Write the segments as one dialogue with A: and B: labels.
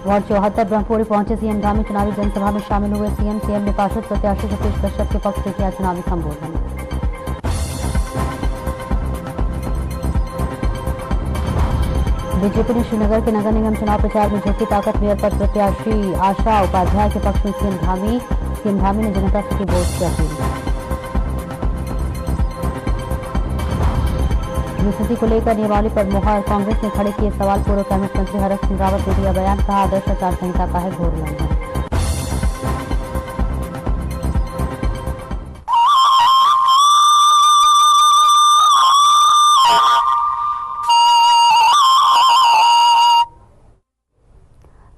A: Ward 74 Brahmpuri पहुंचे CM Dhami. चुनावी जनसभा में शामिल हुए सीएम ने पार्षद प्रत्याशी सतीश कश्यप के पक्ष में किया चुनावी संबोधन। बीजेपी ने श्रीनगर के नगर निगम चुनाव प्रचार में झोंकी ताकत। मेयर पद प्रत्याशी आशा उपाध्याय के पक्ष में सीएम धामी ने जनता से की वोट की अपील। यूसीसी को लेकर नियमावली पर मुहर, कांग्रेस ने खड़े किए सवाल। पूर्व कैबिनेट मंत्री हरक सिंह रावत ने दिया बयान, कहा आदर्श आचार संहिता का है घोर उल्लंघन।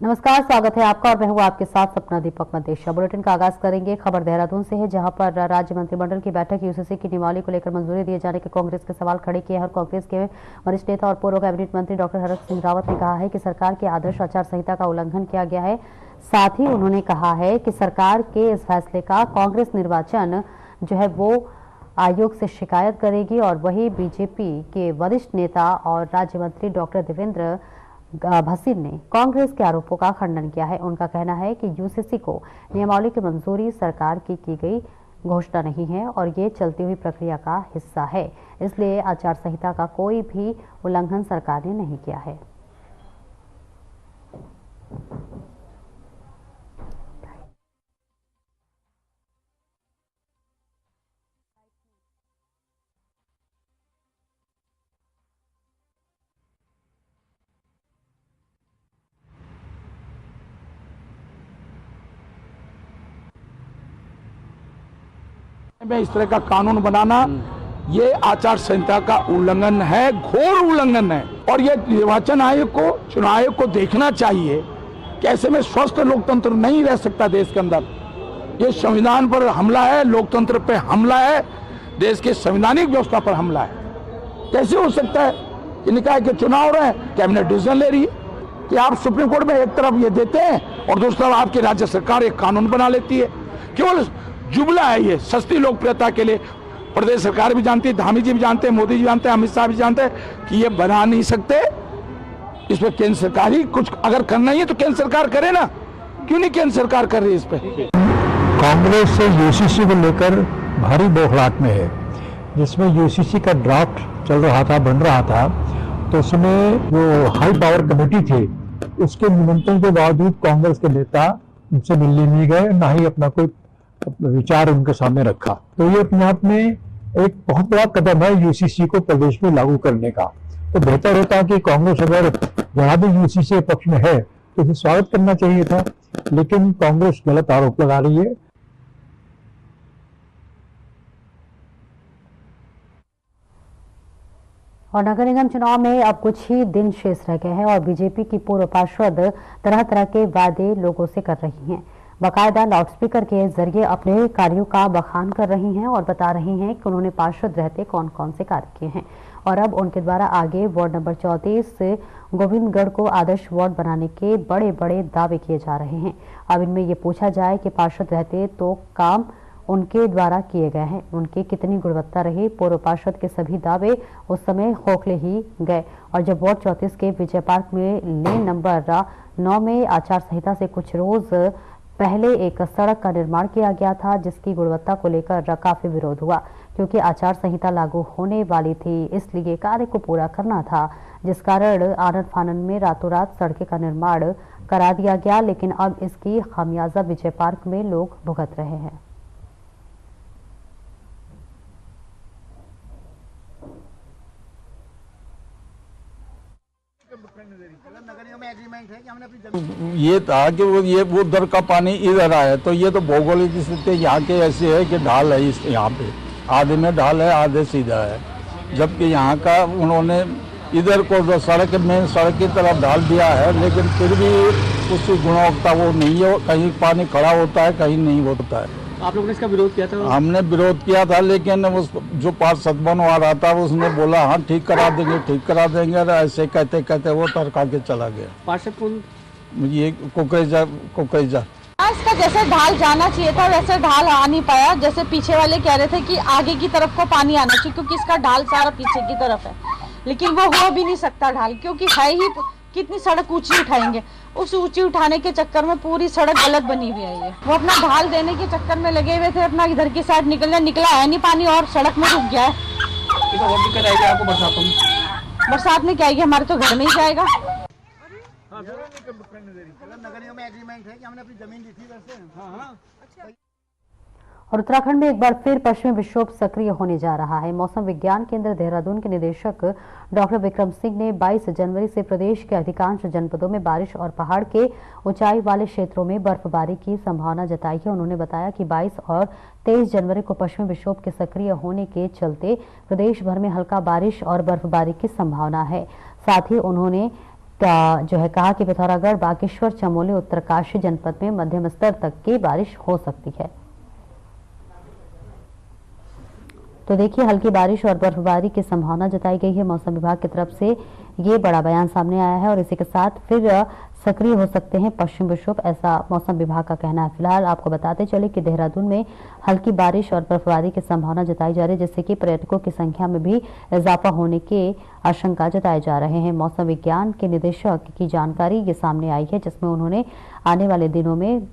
A: नमस्कार, स्वागत है आपका और मैं हूं आपके साथ सपना दीपक मदेशिया। बुलेटिन का आगाज करेंगे खबर देहरादून से है, जहां पर राज्य मंत्रिमंडल की बैठक यूसीसी की नियमावली को लेकर मंजूरी दिए जाने के कांग्रेस के सवाल खड़े किए हैं। कांग्रेस के वरिष्ठ नेता और पूर्व कैबिनेट मंत्री डॉक्टर हरक सिंह रावत ने कहा है कि सरकार की आदर्श आचार संहिता का उल्लंघन किया गया है। साथ ही उन्होंने कहा है कि सरकार के इस फैसले का कांग्रेस निर्वाचन जो है वो आयोग से शिकायत करेगी। और वही बीजेपी के वरिष्ठ नेता और राज्य मंत्री डॉक्टर देवेंद्र भसीन ने कांग्रेस के आरोपों का खंडन किया है। उनका कहना है कि यूसीसी को नियमावली की मंजूरी सरकार की गई घोषणा नहीं है और ये चलती हुई प्रक्रिया का हिस्सा है, इसलिए आचार संहिता का कोई भी उल्लंघन सरकार ने नहीं किया है।
B: में इस तरह का कानून बनाना ये आचार संहिता का उल्लंघन है, घोर उल्लंघन है। और ये निर्वाचन आयोग को, चुनाव आयोग को देखना चाहिए कि ऐसे में स्वस्थ लोकतंत्र नहीं रह सकता देश के अंदर। ये संविधान पर हमला है, लोकतंत्र पे हमला है, देश के संवैधानिक व्यवस्था पर हमला है। कैसे हो सकता है कि निकाय के चुनाव हो रहे हैं, कैबिनेट डिसीजन ले रही है कि आप सुप्रीम कोर्ट में एक तरफ ये देते हैं और दूसरी तरफ आपकी राज्य सरकार एक कानून बना लेती है। केवल जुमला है ये, सस्ती लोकप्रियता के लिए। प्रदेश सरकार भी जानती है, धामी जी भी जानते हैं, मोदी जी जानते हैं, अमित शाह भी जानते हैं कि ये बना नहीं सकते। इस पर केंद्र सरकार ही कुछ अगर करना ही है तो केंद्र सरकार करे ना, क्यों नहीं केंद्र सरकार कर रही है इस पर?
C: कांग्रेस से यूसीसी को लेकर भारी बौखलाहट में है, जिसमें यूसीसी का ड्राफ्ट चल रहा था, बन रहा था, तो उसमें जो हाई पावर कमेटी थी उसके निमंत्रण के बावजूद कांग्रेस के नेता उनसे मिलने नहीं गए, ना ही अपना कोई विचार उनके सामने रखा। तो ये अपने आप में एक बहुत बड़ा कदम है यूसीसी को प्रदेश में लागू करने का। तो बेहतर होता कि कांग्रेस अगर जहां भी यूसीसी के पक्ष में है तो इसे स्वागत करना चाहिए था, लेकिन कांग्रेस गलत आरोप लगा रही है।
A: और नगर निगम चुनाव में अब कुछ ही दिन शेष रह गए हैं और बीजेपी की पूर्व पार्षद तरह तरह के वादे लोगों से कर रही हैं। बाकायदा लाउडस्पीकर के जरिए अपने कार्यों का बखान कर रही हैं और बता रही हैं कि उन्होंने पार्षद रहते कौन कौन से कार्य किए हैं। और अब उनके द्वारा आगे वार्ड नंबर 34 गोविंदगढ़ को आदर्श वार्ड बनाने के बड़े बड़े दावे किए जा रहे हैं। अब इनमें ये पूछा जाए कि पार्षद रहते तो काम उनके द्वारा किए गए हैं, उनकी कितनी गुणवत्ता रही। पूर्व पार्षद के सभी दावे उस समय खोखले ही गए। और जब वार्ड 34 के विजय पार्क में लेन नंबर 9 में आचार संहिता से कुछ रोज पहले एक सड़क का निर्माण किया गया था, जिसकी गुणवत्ता को लेकर काफी विरोध हुआ, क्योंकि आचार संहिता लागू होने वाली थी, इसलिए कार्य को पूरा करना था, जिस कारण आनन फानन में रातों रात सड़कें का निर्माण करा दिया गया। लेकिन अब इसकी खामियाजा विजय पार्क में लोग भुगत रहे हैं।
D: ये था कि वो उधर का पानी इधर आया, तो ये तो भौगोलिक स्थिति यहाँ के ऐसी है कि ढाल है, इस यहाँ पे आधे में ढाल है, आधे सीधा है। जबकि यहाँ का उन्होंने इधर को जो सड़क में सड़क की तरफ ढाल दिया है, लेकिन फिर भी उसकी गुणवत्ता वो नहीं है। कहीं पानी खड़ा होता है, कहीं नहीं होता है।
E: आप लोगों ने इसका विरोध किया था?
D: हमने विरोध किया था, लेकिन उस जो पार्षद बनवा रहा था उसने बोला हाँ ठीक करा देंगे, ठीक करा देंगे। ऐसे कहते कहते वो टरका के चला गया।
E: पार्षद कौन?
D: ये कुकरेजा।
F: इसका जैसे ढाल जाना चाहिए था वैसे ढाल आ नहीं पाया। जैसे पीछे वाले कह रहे थे कि आगे की तरफ को पानी आना चाहिए, क्योंकि इसका ढाल सारा पीछे की तरफ है, लेकिन वो हो भी नहीं सकता ढाल, क्योंकि है ही कितनी सड़क ऊंची उठाएंगे। उस ऊंची उठाने के चक्कर में पूरी सड़क गलत बनी हुई है। वो अपना ढाल देने के चक्कर में लगे हुए थे, अपना इधर की साइड निकला है नहीं पानी और सड़क में रुक गया है।
E: और दिक्कत आएगी आपको बरसातों में?
F: बरसात में क्या आएगी, हमारे तो घर में ही जाएगा।
E: नगर में एग्रीमेंट है कि हमने अपनी जमीन दी थी वैसे। हाँ।
A: और उत्तराखंड में एक बार फिर पश्चिमी विक्षोभ सक्रिय होने जा रहा है। मौसम विज्ञान केंद्र देहरादून के निदेशक डॉक्टर विक्रम सिंह ने 22 जनवरी से प्रदेश के अधिकांश जनपदों में बारिश और पहाड़ के ऊंचाई वाले क्षेत्रों में बर्फबारी की संभावना जताई है। उन्होंने बताया कि 22 और 23 जनवरी को पश्चिमी विक्षोभ के सक्रिय होने के चलते प्रदेश भर में हल्का बारिश और बर्फबारी की संभावना है। साथ ही उन्होंने कहा कि पिथौरागढ़, बागेश्वर, चमोली, उत्तरकाशी जनपद में मध्यम स्तर तक की बारिश हो सकती है। तो देखिए, हल्की बारिश और बर्फबारी की संभावना जताई गई है। मौसम विभाग की तरफ से ये बड़ा बयान सामने आया है और इसी के साथ फिर सक्रिय हो सकते हैं पश्चिम विक्षोभ, ऐसा मौसम विभाग का कहना है। फिलहाल आपको बताते चले कि देहरादून में हल्की बारिश और बर्फबारी की संभावना जताई जा रही है, जिससे कि पर्यटकों की संख्या में भी इजाफा होने की आशंका जताए जा रहे हैं। मौसम विज्ञान के निदेशक की जानकारी ये सामने आई है, जिसमें उन्होंने आने वाले दिनों में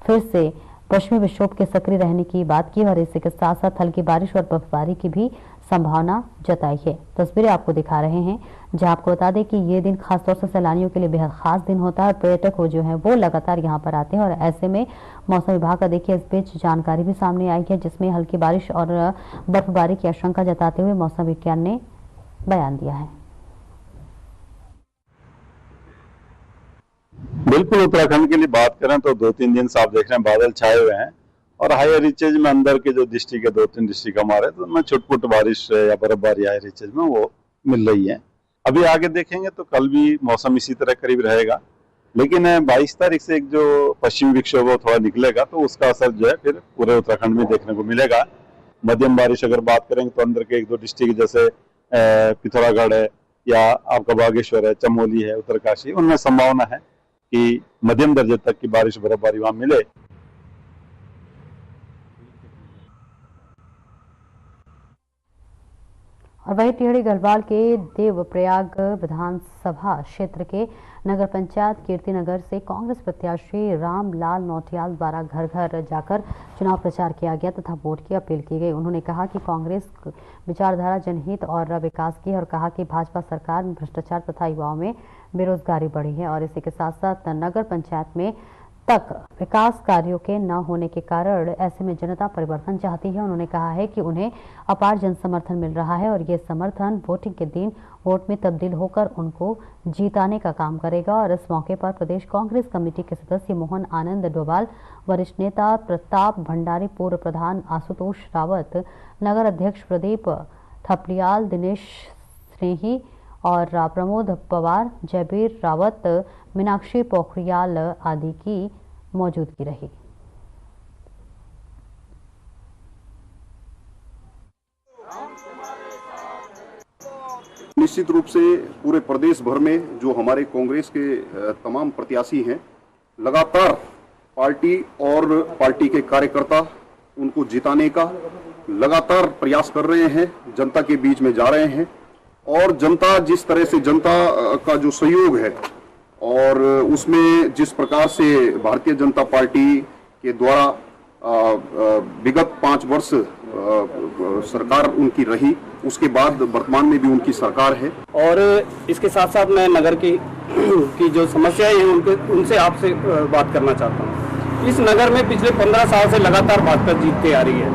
A: फिर से पश्चिमी विक्षोभ के सक्रिय रहने की बात की और इसी के साथ साथ हल्की बारिश और बर्फबारी की भी संभावना जताई है। तस्वीरें आपको दिखा रहे हैं, जहां आपको बता दें कि ये दिन खासतौर से सैलानियों के लिए बेहद खास दिन होता है। पर्यटक वो लगातार यहां पर आते हैं और ऐसे में मौसम विभाग का देखिए इस बीच जानकारी भी सामने आई है, जिसमें हल्की बारिश और बर्फबारी की आशंका जताते हुए मौसम विज्ञान ने बयान दिया है।
G: बिल्कुल, उत्तराखंड के लिए बात करें तो 2-3 दिन से आप देख रहे हैं बादल छाए हुए हैं और हायर रीचेज में अंदर के जो डिस्ट्रिक्ट है 2-3 डिस्ट्रिक्ट हमारे, तो उनमें छुटपुट बारिश या बर्फबारी हायर रीचेज में वो मिल रही है। अभी आगे देखेंगे तो कल भी मौसम इसी तरह करीब रहेगा, लेकिन 22 तारीख से एक जो पश्चिमी विक्षोभ थोड़ा निकलेगा तो उसका असर जो है फिर पूरे उत्तराखंड में देखने को मिलेगा। मध्यम बारिश अगर बात करेंगे तो अंदर के 1-2 डिस्ट्रिक्ट जैसे पिथौरागढ़ है या आपका बागेश्वर है, चमोली है, उत्तरकाशी, उनमें संभावना है कि मध्यम दर्जे तक की बारिश बर्फबारी वहां मिले।
A: और वही टिहरी गढ़वाल के देवप्रयाग विधानसभा क्षेत्र के नगर पंचायत कीर्तिनगर से कांग्रेस प्रत्याशी रामलाल नौटियाल द्वारा घर घर जाकर चुनाव प्रचार किया गया तथा वोट की अपील की गई। उन्होंने कहा कि कांग्रेस विचारधारा जनहित और विकास की है और कहा कि भाजपा सरकार में भ्रष्टाचार तथा युवाओं में बेरोजगारी बढ़ी है और इसी के साथ साथ नगर पंचायत में तक विकास कार्यों के न होने के कारण ऐसे में जनता परिवर्तन चाहती है। उन्होंने कहा है कि उन्हें अपार जन समर्थन मिल रहा है और ये समर्थन वोटिंग के दिन वोट में तब्दील होकर उनको जीताने का काम करेगा। और इस मौके पर प्रदेश कांग्रेस कमेटी के सदस्य मोहन आनंद डोभाल, वरिष्ठ नेता प्रताप भंडारी, पूर्व प्रधान आशुतोष रावत, नगर अध्यक्ष प्रदीप थपलियाल, दिनेश स्नेही और प्रमोद पवार, जयबीर रावत, मीनाक्षी पोखरियाल आदि की मौजूदगी रही।
H: निश्चित रूप से पूरे प्रदेश भर में जो हमारे कांग्रेस के तमाम प्रत्याशी हैं, लगातार पार्टी और पार्टी के कार्यकर्ता उनको जिताने का लगातार प्रयास कर रहे हैं, जनता के बीच में जा रहे हैं और जनता जिस तरह से जनता का जो सहयोग है और उसमें जिस प्रकार से भारतीय जनता पार्टी के द्वारा विगत 5 वर्ष सरकार उनकी रही, उसके बाद वर्तमान में भी उनकी सरकार है।
E: और इसके साथ साथ मैं नगर की जो समस्याएं हैं उनसे आपसे बात करना चाहता हूँ। इस नगर में पिछले 15 साल से लगातार भाजपा जीतती आ रही है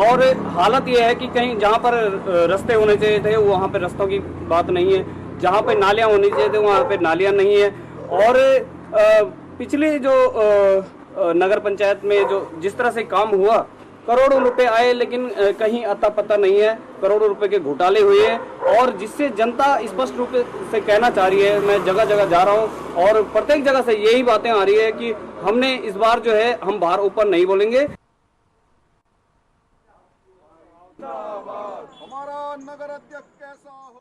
E: और हालत यह है कि कहीं जहाँ पर रास्ते होने चाहिए थे वहाँ पे रास्तों की बात नहीं है, जहाँ पे नालियाँ होनी चाहिए थे वहाँ पे नालियाँ नहीं है। और पिछले जो नगर पंचायत में जो जिस तरह से काम हुआ, करोड़ों रुपए आए लेकिन कहीं अता पता नहीं है, करोड़ों रुपए के घोटाले हुए हैं और जिससे जनता स्पष्ट रूप से कहना चाह रही है। मैं जगह जगह जा रहा हूँ और प्रत्येक जगह से यही बातें आ रही है कि हमने इस बार जो है हम बाहर ऊपर नहीं बोलेंगे।
H: हमारा नगर अध्यक्ष कैसा हो।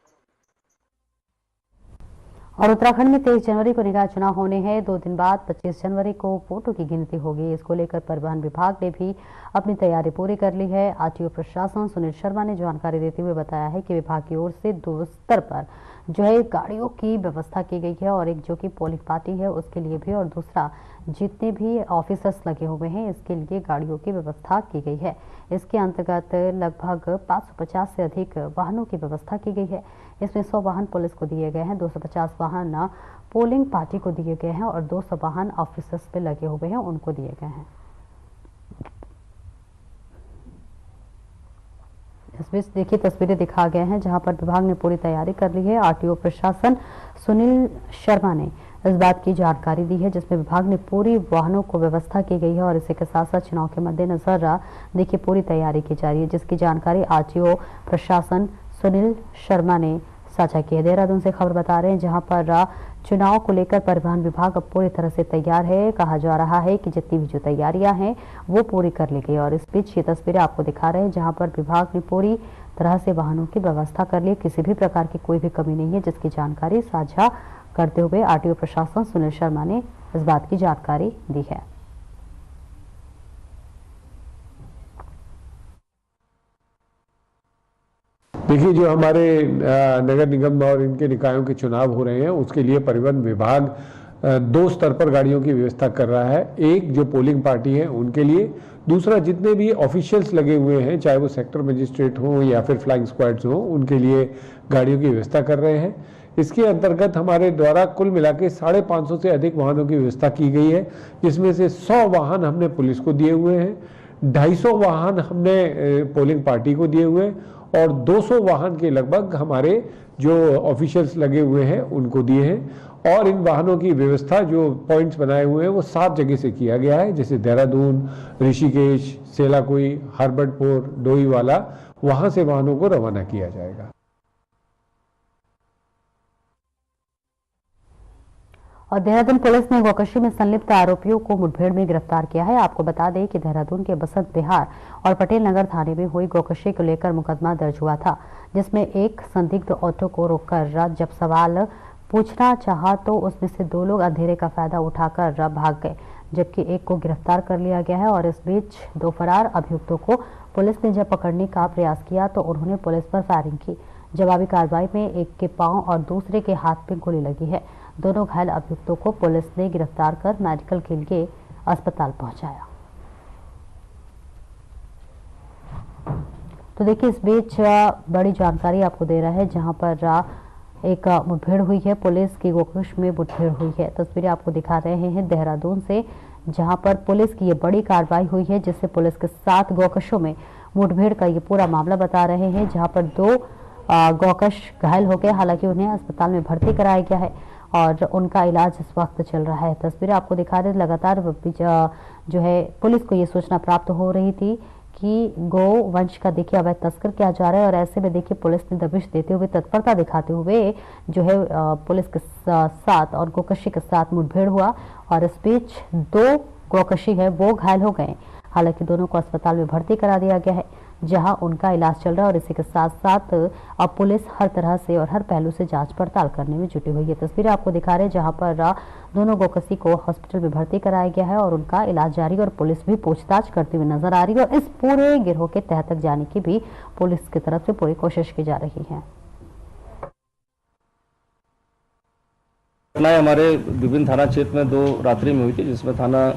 A: और उत्तराखंड में 23 जनवरी को निकाय चुनाव होने हैं। 2 दिन बाद 25 जनवरी को वोटों की गिनती होगी। इसको लेकर परिवहन विभाग ने भी अपनी तैयारी पूरी कर ली है। आरटीओ प्रशासन सुनील शर्मा ने जानकारी देते हुए बताया है कि विभाग की ओर से 2 स्तर पर जो है गाड़ियों की व्यवस्था की गई है और एक जो कि पोलिंग पार्टी है उसके लिए भी, और दूसरा जितने भी ऑफिसर्स लगे हुए हैं इसके लिए गाड़ियों की व्यवस्था की गई है। इसके अंतर्गत लगभग 550 से अधिक वाहनों की व्यवस्था की गई है। इसमें 100 वाहन पुलिस को दिए गए हैं, 250 वाहन पोलिंग पार्टी को दिए गए हैं और 200 वाहन ऑफिसर्स पे लगे हुए हैं उनको दिए गए हैं। इस बीच देखिए तस्वीरें दिखा गए हैं जहां पर विभाग ने पूरी तैयारी कर ली है। आरटीओ प्रशासन सुनील शर्मा ने इस बात की जानकारी दी है जिसमें विभाग ने पूरी वाहनों को व्यवस्था की गई है और इसी के साथ साथ चुनाव के मद्देनजर देखिए पूरी तैयारी की जा रही है, जिसकी जानकारी आरटीओ प्रशासन सुनील शर्मा ने साझा की है। देहरादून से खबर बता रहे हैं जहां पर चुनाव को लेकर परिवहन विभाग अब पूरी तरह से तैयार है। कहा जा रहा है कि जितनी भी जो तैयारियां हैं वो पूरी कर ली गई और इस बीच ये तस्वीरें आपको दिखा रहे हैं जहां पर विभाग ने पूरी तरह से वाहनों की व्यवस्था कर ली, किसी भी प्रकार की कोई भी कमी नहीं है, जिसकी जानकारी साझा करते हुए आरटीओ प्रशासन सुनील शर्मा ने इस बात की जानकारी दी है।
I: देखिए, जो हमारे नगर निगम और इनके निकायों के चुनाव हो रहे हैं उसके लिए परिवहन विभाग 2 स्तर पर गाड़ियों की व्यवस्था कर रहा है। एक जो पोलिंग पार्टी है उनके लिए, दूसरा जितने भी ऑफिशियल्स लगे हुए हैं चाहे वो सेक्टर मजिस्ट्रेट हो या फिर फ्लाइंग स्क्वाड्स हो उनके लिए गाड़ियों की व्यवस्था कर रहे हैं। इसके अंतर्गत हमारे द्वारा कुल मिला के 550 से अधिक वाहनों की व्यवस्था की गई है, जिसमें से 100 वाहन हमने पुलिस को दिए हुए हैं, 250 वाहन हमने पोलिंग पार्टी को दिए हुए और 200 वाहन के लगभग हमारे जो ऑफिशियल्स लगे हुए हैं उनको दिए हैं। और इन वाहनों की व्यवस्था जो पॉइंट्स बनाए हुए हैं वो 7 जगह से किया गया है, जैसे देहरादून, ऋषिकेश, सेलाकुई, हरबटपुर, डोईवाला, वहां से वाहनों को रवाना किया जाएगा।
A: और देहरादून पुलिस ने गोकशी में संलिप्त आरोपियों को मुठभेड़ में गिरफ्तार किया है। आपको बता दें कि देहरादून के बसंत विहार और पटेल नगर थाने में हुई गोकशी को लेकर मुकदमा दर्ज हुआ था, जिसमें एक संदिग्ध ऑटो को रोककर जब सवाल पूछना चाहा तो उसमें से 2 लोग अंधेरे का फायदा उठाकर भाग गए, जबकि एक को गिरफ्तार कर लिया गया है। और इस बीच 2 फरार अभियुक्तों को पुलिस ने जब पकड़ने का प्रयास किया तो उन्होंने पुलिस पर फायरिंग की। जवाबी कार्रवाई में एक के पांव और दूसरे के हाथ में गोली लगी है। दोनों घायल अभियुक्तों को पुलिस ने गिरफ्तार कर मेडिकल के लिए अस्पताल पहुंचाया। तो देखिए इस बीच बड़ी जानकारी आपको दे रहा है जहां पर एक मुठभेड़ हुई है, पुलिस की गोकश में मुठभेड़ हुई है। तस्वीरें आपको दिखा रहे हैं देहरादून से जहां पर पुलिस की ये बड़ी कार्रवाई हुई है, जिससे पुलिस के 7 गोकशों में मुठभेड़ का ये पूरा मामला बता रहे हैं, जहां पर 2 गोकश घायल हो गए। हालांकि उन्हें अस्पताल में भर्ती कराया गया है और उनका इलाज इस वक्त चल रहा है। तस्वीरें आपको दिखा रहे लगातार जो है पुलिस को ये सूचना प्राप्त हो रही थी कि गौ वंश का देखिए अवैध तस्कर किया जा रहा है और ऐसे में देखिए पुलिस ने दबिश देते हुए, तत्परता दिखाते हुए जो है पुलिस के साथ और गोकशी के साथ मुठभेड़ हुआ और इस बीच 2 गोकशी है वो घायल हो गए। हालांकि दोनों को अस्पताल में भर्ती करा दिया गया है जहां उनका इलाज चल रहा है और इसी के साथ साथ अब पुलिस हर तरह से और हर पहलू से जांच पड़ताल करने में जुटी हुई है। तस्वीरें आपको दिखा रहे हैं जहां पर दोनों गोकशी को हॉस्पिटल में भर्ती कराया गया है और उनका इलाज जारी और पुलिस भी पूछताछ करती हुई नजर आ रही है और इस पूरे गिरोह के तह तक जाने की भी पुलिस की तरफ से पूरी कोशिश की जा रही है।
E: घटनाएं हमारे विभिन्न थाना क्षेत्र में 2 रात्रि में हुई थी, जिसमें थाना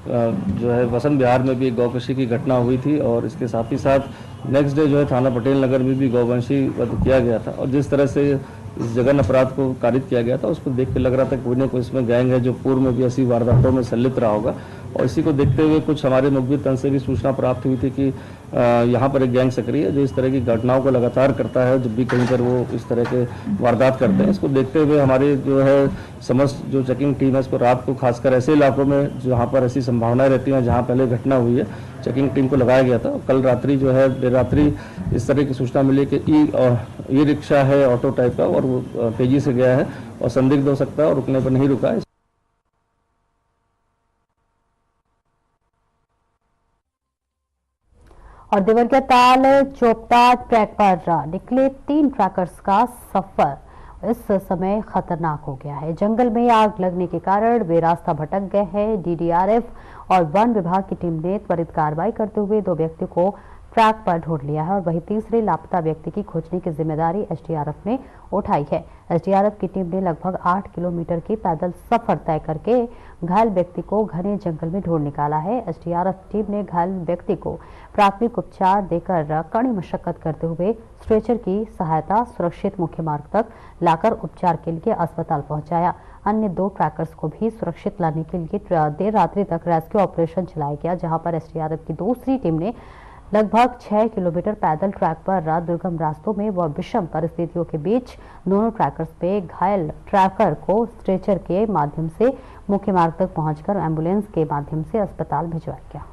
E: जो है बसंत विहार में भी गौकशी की घटना हुई थी और इसके साथ ही साथ नेक्स्ट डे जो है थाना पटेल नगर में भी गौवंशी वध किया गया था। और जिस तरह से इस जघन्य अपराध को कारित किया गया था उसको देख के लग रहा था कोई ना कोई इसमें गैंग है जो पूर्व में भी ऐसी वारदातों में संलिप्त रहा होगा। और इसी को देखते हुए कुछ हमारे मुखबिर तंत्र से भी सूचना प्राप्त हुई थी कि यहाँ पर एक गैंग सक्रिय है जो इस तरह की घटनाओं को लगातार करता है, जब भी कहीं पर वो इस तरह के वारदात करते हैं। इसको देखते हुए हमारी जो है समस्त जो चेकिंग टीम है इसको रात को खासकर ऐसे इलाकों में जहाँ पर ऐसी संभावनाएं रहती हैं जहाँ पहले घटना हुई है, चेकिंग टीम को लगाया गया था। कल रात्रि जो है देर रात्रि इस तरह की सूचना मिली कि ई रिक्शा है ऑटो टाइप का और वो तेजी से गया है और संदिग्ध हो सकता है और रुकने पर नहीं रुका है।
A: और देवरिया ताल चोपता ट्रैक पर निकले 3 ट्रैकर्स का सफर इस समय खतरनाक हो गया है। जंगल में आग लगने के कारण वे रास्ता भटक गए हैं। डीडीआरएफ और वन विभाग की टीम ने त्वरित कार्रवाई करते हुए 2 व्यक्तियों को ट्रैक पर ढूंढ लिया है और वही तीसरे लापता व्यक्ति की खोजने की जिम्मेदारी एसडीआरएफ ने उठाई है। एसडीआरएफ की टीम ने लगभग 8 किलोमीटर की पैदल सफर तय करके घायल व्यक्ति को घने जंगल में ढूंढ निकाला है। एसडीआरएफ टीम ने घायल व्यक्ति को प्राथमिक उपचार देकर कड़ी मशक्कत करते हुए स्ट्रेचर की सहायता सुरक्षित मुख्य मार्ग तक लाकर उपचार के लिए अस्पताल पहुंचाया। अन्य 2 ट्रैकर्स को भी सुरक्षित लाने के लिए देर रात्रि तक रेस्क्यू ऑपरेशन चलाया गया, जहां पर एसडीआरएफ की दूसरी टीम ने लगभग 6 किलोमीटर पैदल ट्रैक पर दुर्गम रास्तों में व विषम परिस्थितियों के बीच दोनों ट्रैकर्स पे घायल ट्रैकर को स्ट्रेचर के माध्यम से मुख्य मार्ग तक पहुंचकर एम्बुलेंस के माध्यम से अस्पताल भिजवाया गया।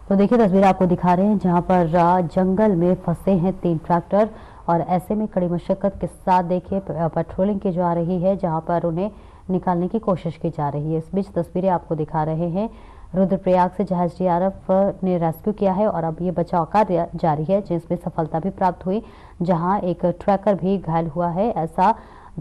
A: तो देखिए तस्वीर आपको दिखा रहे हैं जहां पर जंगल में फंसे हैं 3 ट्रैक्टर और ऐसे में कड़ी मशक्कत के साथ देखिए पेट्रोलिंग की जा रही है, जहां पर उन्हें निकालने की कोशिश की जा रही है। इस बीच तस्वीरें आपको दिखा रहे हैं रुद्रप्रयाग से, जहां एसडीआरएफ ने रेस्क्यू किया है और अब ये बचाव कार्य जारी है, जिसमें सफलता भी प्राप्त हुई, जहां एक ट्रैकर भी घायल हुआ है, ऐसा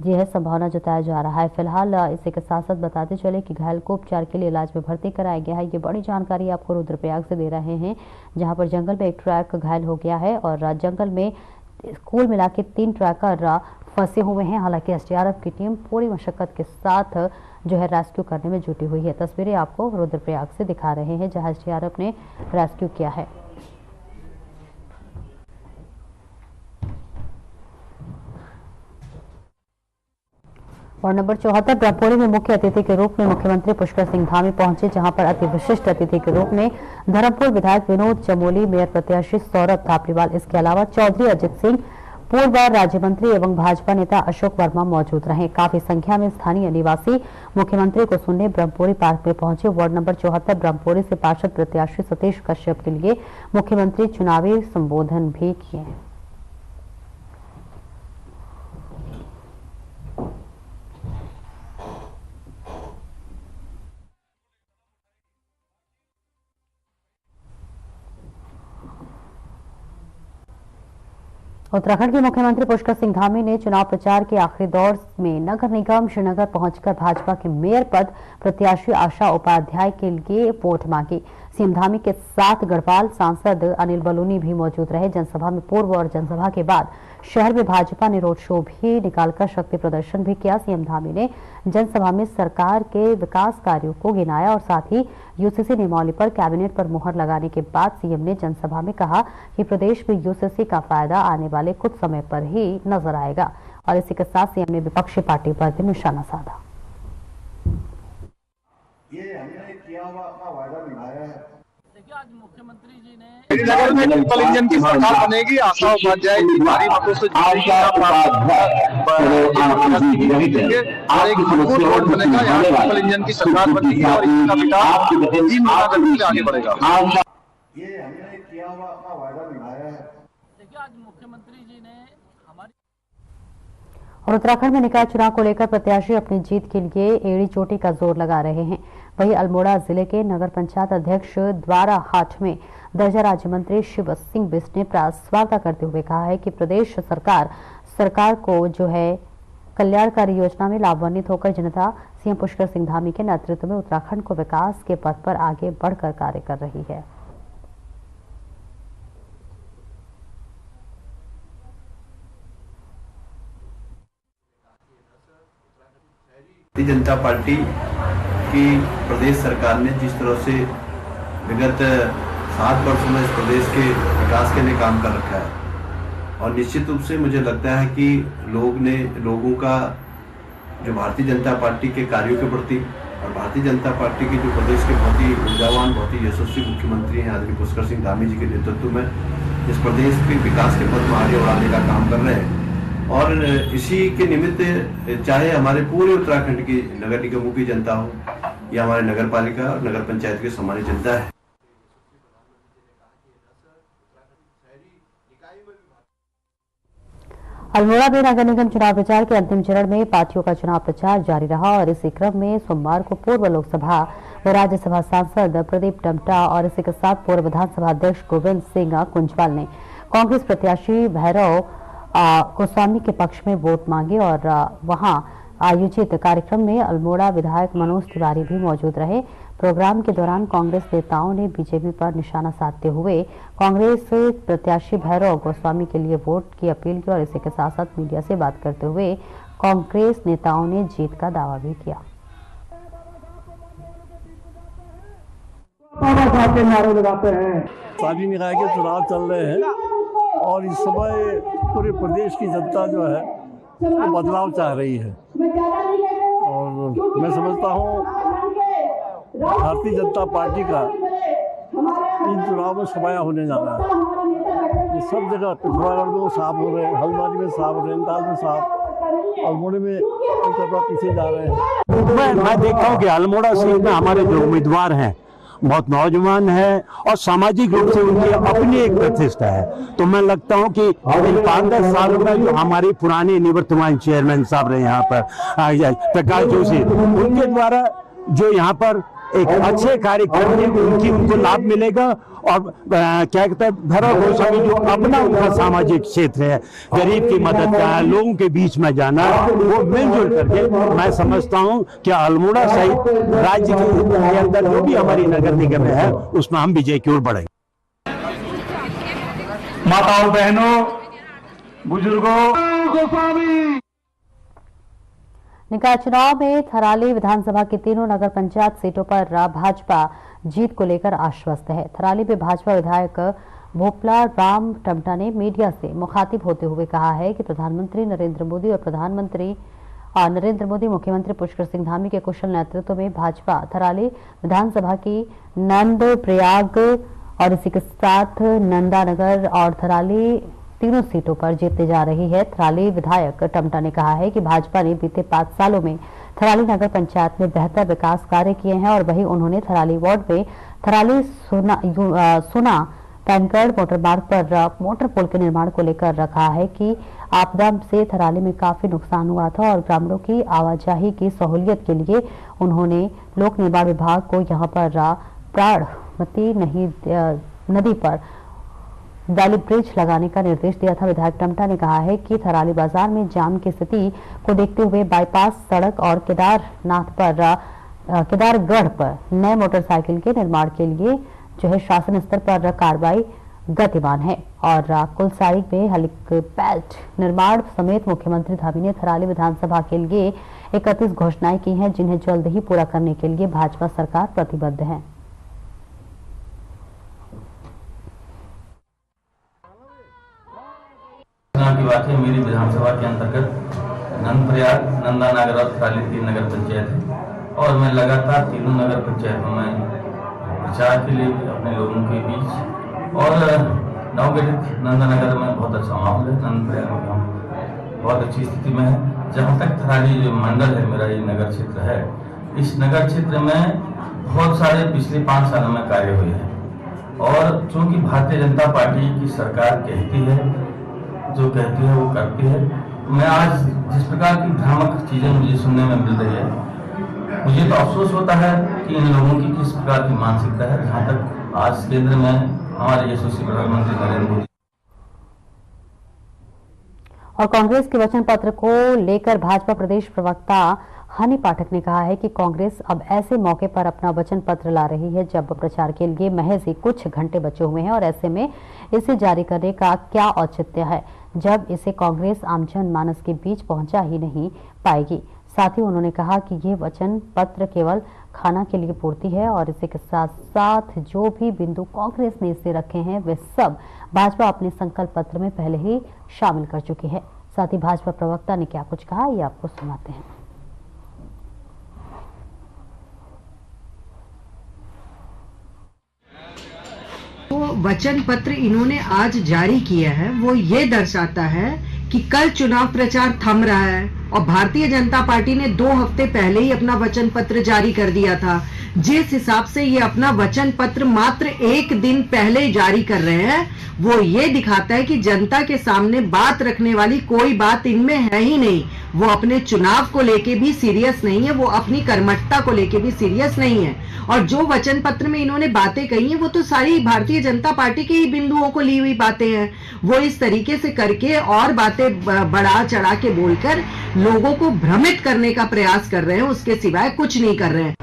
A: यह संभावना जताया जा रहा है। फिलहाल इसी के साथ साथ बताते चले कि घायल को उपचार के लिए इलाज में भर्ती कराया गया है। ये बड़ी जानकारी आपको रुद्रप्रयाग से दे रहे हैं, जहां पर जंगल में एक ट्रक घायल हो गया है और जंगल में कुल मिला के 3 ट्रैकर फंसे हुए हैं। हालांकि एसडीआरएफ की टीम पूरी मशक्कत के साथ जो है रेस्क्यू करने में जुटी हुई है। तस्वीरें आपको रुद्रप्रयाग से दिखा रहे हैं, जहां एसडीआरएफ ने रेस्क्यू किया है। वार्ड नंबर 74 ब्रह्मपुरी में मुख्य अतिथि के रूप में मुख्यमंत्री पुष्कर सिंह धामी पहुंचे, जहां पर अति विशिष्ट अतिथि के रूप में धर्मपुर विधायक विनोद चमोली, मेयर प्रत्याशी सौरभ थापलीवाल, इसके अलावा चौधरी अजित सिंह, पूर्व राज्य मंत्री एवं भाजपा नेता अशोक वर्मा मौजूद रहे। काफी संख्या में स्थानीय निवासी मुख्यमंत्री को सुनने ब्रह्मपुरी पार्क में पहुंचे। वार्ड नंबर 74 ब्रह्मपुरी से पार्षद प्रत्याशी सतीश कश्यप के लिए मुख्यमंत्री चुनावी संबोधन भी किए। उत्तराखंड के मुख्यमंत्री पुष्कर सिंह धामी ने चुनाव प्रचार के आखिरी दौर में नगर निगम श्रीनगर पहुंचकर भाजपा के मेयर पद प्रत्याशी आशा उपाध्याय के लिए वोट मांगी। सीएम धामी के साथ गढ़वाल सांसद अनिल बलूनी भी मौजूद रहे। जनसभा में पूर्व और जनसभा के बाद शहर में भाजपा ने रोड शो भी निकालकर शक्ति प्रदर्शन भी किया। सीएम धामी ने जनसभा में सरकार के विकास कार्यों को गिनाया और साथ ही यूसीसी नियमावली पर कैबिनेट पर मुहर लगाने के बाद सीएम ने जनसभा में कहा कि प्रदेश में यूसीसी का फायदा आने वाले कुछ समय पर ही नजर आएगा और इसी के साथ सीएम ने विपक्षी पार्टी पर भी निशाना साधा।
J: ये हमने किया हुआ अपना वायदा निभाया है।
E: देखिए आज मुख्यमंत्री जी ने नगर में ट्रिपल इंजन की सरकार बनेगी, आशा उपाध्याय जी भारी मतों से रोड बनेगा, यहाँ ट्रिपल इंजन की सरकार बनेगी और इसका विकास 3 महानगर से आगे बढ़ेगा।
J: ये हमने किया हुआ अपना वायदा निभाया है।
E: देखिए आज मुख्यमंत्री जी ने हमारी
A: और उत्तराखंड में निकाय चुनाव को लेकर प्रत्याशी अपनी जीत के लिए एड़ी चोटी का जोर लगा रहे हैं। वहीं अल्मोड़ा जिले के नगर पंचायत अध्यक्ष द्वारा हाट में दर्जा राज्य मंत्री शिव सिंह बिष्ट ने प्रेस वार्ता करते हुए कहा है कि प्रदेश सरकार को जो है कल्याणकारी योजना में लाभान्वित होकर जनता सीएम पुष्कर सिंह धामी के नेतृत्व में उत्तराखंड को विकास के पथ पर आगे बढ़कर कार्य कर रही है।
K: भारतीय जनता पार्टी की प्रदेश सरकार ने जिस तरह से विगत 7 वर्षों में इस प्रदेश के विकास के लिए काम कर रखा है और निश्चित रूप से मुझे लगता है कि लोगों का जो भारतीय जनता पार्टी के कार्यों के प्रति और भारतीय जनता पार्टी के जो प्रदेश के बहुत ही ऊर्जावान बहुत ही यशस्वी मुख्यमंत्री हैं आदरणीय पुष्कर सिंह धामी जी के नेतृत्व में इस प्रदेश के विकास के पथ में आगे बढ़ाने का काम कर रहे हैं और इसी के निमित्त चाहे हमारे पूरे उत्तराखंड की नगर निगमों की जनता हो या हमारे नगर पालिका और नगर पंचायत की सामान्य जनता है।
A: अल्मोड़ा में नगर निगम चुनाव प्रचार के अंतिम चरण में पार्टियों का चुनाव प्रचार जारी रहा और इसी क्रम में सोमवार को पूर्व लोकसभा व राज्यसभा सांसद प्रदीप टमटा और इसी के साथ पूर्व विधानसभा अध्यक्ष गोविंद सिंह कुंजवाल ने कांग्रेस प्रत्याशी भैरव गोस्वामी के पक्ष में वोट मांगे और वहां आयोजित कार्यक्रम में अल्मोड़ा विधायक मनोज तिवारी भी मौजूद रहे। प्रोग्राम के दौरान कांग्रेस नेताओं ने बीजेपी पर निशाना साधते हुए कांग्रेस प्रत्याशी भैरव गोस्वामी के लिए वोट की अपील की और इसी के साथ साथ मीडिया से बात करते हुए कांग्रेस नेताओं ने जीत का दावा भी किया।
L: नारे लगाते हैं। शादी निकाय के चुनाव चल रहे हैं और इस समय पूरे प्रदेश की जनता जो है वो बदलाव चाह रही है और मैं समझता हूँ भारतीय जनता पार्टी का इन चुनाव में समाया होने जा रहा है। ये सब जगह पिथौरागढ़ में साफ हो रहे हैं, हल्द्वानी में साफ, रेंदाल में साफ, अल्मोड़ा में पीछे जा रहे हैं।
M: मैं देखता हूँ कि अल्मोड़ा सीट में हमारे जो उम्मीदवार हैं बहुत नौजवान है और सामाजिक रूप से उनकी अपनी एक प्रतिष्ठा है। तो मैं लगता हूं कि इन 5-10 सालों में जो हमारे पुराने निवर्तमान चेयरमैन साहब रहे यहाँ पर प्रकाश जोशी, उनके द्वारा जो यहाँ पर एक अच्छे कार्य करके उनको लाभ मिलेगा। और क्या कहते हैं, भैरव गोस्वामी जो अपना उनका सामाजिक क्षेत्र है, गरीब की मदद करना, लोगों के बीच में जाना, वो मिलजुल करके मैं समझता हूं कि अल्मोड़ा सहित राज्य के अंदर जो भी हमारी नगर निगम है उसमें हम विजय की ओर बढ़ेंगे।
L: माताओं, बहनों, बुजुर्गों, गोस्वामी।
A: निकाय चुनाव में थराली विधानसभा की तीनों नगर पंचायत सीटों पर भाजपा जीत को लेकर आश्वस्त है। थराली में भाजपा विधायक भोपला राम टमटा ने मीडिया से मुखातिब होते हुए कहा है कि प्रधानमंत्री नरेंद्र मोदी और मुख्यमंत्री पुष्कर सिंह धामी के कुशल नेतृत्व में भाजपा थराली विधानसभा की नंद प्रयाग और इसी के साथ नंदानगर और थराली तीनों सीटों पर जीतने जा रही है। थराली विधायक टमटा ने कहा है कि भाजपा ने बीते 5 सालों में थराली नगर पंचायत में बेहतर विकास कार्य किए हैं और वहीं उन्होंने थराली वार्ड में थराली सुना पैनगढ़ मोटर मार्ग पर मोटर पुल के निर्माण को लेकर रखा है कि आपदा से थराली में काफी नुकसान हुआ था और ग्रामीणों की आवाजाही की सहूलियत के लिए उन्होंने लोक निर्माण विभाग को यहां पर प्राणमती नदी पर डाली ब्रिज लगाने का निर्देश दिया था। विधायक टमटा ने कहा है कि थराली बाजार में जाम की स्थिति को देखते हुए बाईपास सड़क और केदारगढ़ पर नए मोटरसाइकिल के निर्माण के लिए जो है शासन स्तर पर कार्रवाई गतिमान है और कुलसारी में हेलीपैड निर्माण समेत मुख्यमंत्री धामी ने थराली विधानसभा के लिए 31 घोषणाएं की हैं जिन्हें जल्द ही पूरा करने के लिए भाजपा सरकार प्रतिबद्ध है।
N: की बात है, मेरी विधानसभा के अंतर्गत नंदप्रयाग, नंदानगर और थराली 3 नगर पंचायत है और मैं लगातार तीनों नगर पंचायतों में प्रचार के लिए अपने लोगों के बीच और नवगठित नंदानगर में बहुत अच्छा माहौल है। नंदप्रयाग में बहुत अच्छी स्थिति में है। जहाँ तक थराली जो मंडल है, मेरा ये नगर क्षेत्र है, इस नगर क्षेत्र में बहुत सारे पिछले 5 सालों में कार्य हुए हैं और चूंकि भारतीय जनता पार्टी की सरकार कहती है, जो कहती है वो करती है। मैं आज जिस प्रकार की भ्रामक चीजें मुझे सुनने में मिल रही है, मुझे तो अफसोस होता है कि इन लोगों की किस प्रकार की मानसिकता है। जहां तक आज केंद्र में हमारे यशस्वी प्रधानमंत्री नरेंद्र मोदी
A: और कांग्रेस के वचन पत्र को लेकर भाजपा प्रदेश प्रवक्ता हनी पाठक ने कहा है कि कांग्रेस अब ऐसे मौके पर अपना वचन पत्र ला रही है जब प्रचार के लिए महज ही कुछ घंटे बचे हुए हैं और ऐसे में इसे जारी करने का क्या औचित्य है जब इसे कांग्रेस आमजन मानस के बीच पहुंचा ही नहीं पाएगी। साथ ही उन्होंने कहा कि ये वचन पत्र केवल खाना के लिए पूर्ति है और इसी के साथ साथ जो भी बिंदु कांग्रेस ने इसे रखे हैं वे सब भाजपा अपने संकल्प पत्र में पहले ही शामिल कर चुकी है। साथ ही भाजपा प्रवक्ता ने क्या कुछ कहा, ये आपको सुनाते हैं।
O: तो वचन पत्र इन्होंने आज जारी किया है वो ये दर्शाता है कि कल चुनाव प्रचार थम रहा है और भारतीय जनता पार्टी ने 2 हफ्ते पहले ही अपना वचन पत्र जारी कर दिया था। जिस हिसाब से ये अपना वचन पत्र मात्र 1 दिन पहले जारी कर रहे हैं वो ये दिखाता है कि जनता के सामने बात रखने वाली कोई बात इनमें है ही नहीं वो अपने चुनाव को लेके भी सीरियस नहीं है, वो अपनी कर्मठता को लेके भी सीरियस नहीं है। और जो वचन पत्र में इन्होंने बातें कही हैं वो तो सारी भारतीय जनता पार्टी के ही बिंदुओं को ली हुई बातें हैं। वो इस तरीके से करके और बातें बढ़ा चढ़ा के बोलकर लोगों को भ्रमित करने का प्रयास कर रहे हैं, उसके सिवाय कुछ नहीं कर रहे हैं।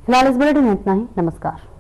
A: फिलहाल इस बुलेटिन में इतना ही। नमस्कार।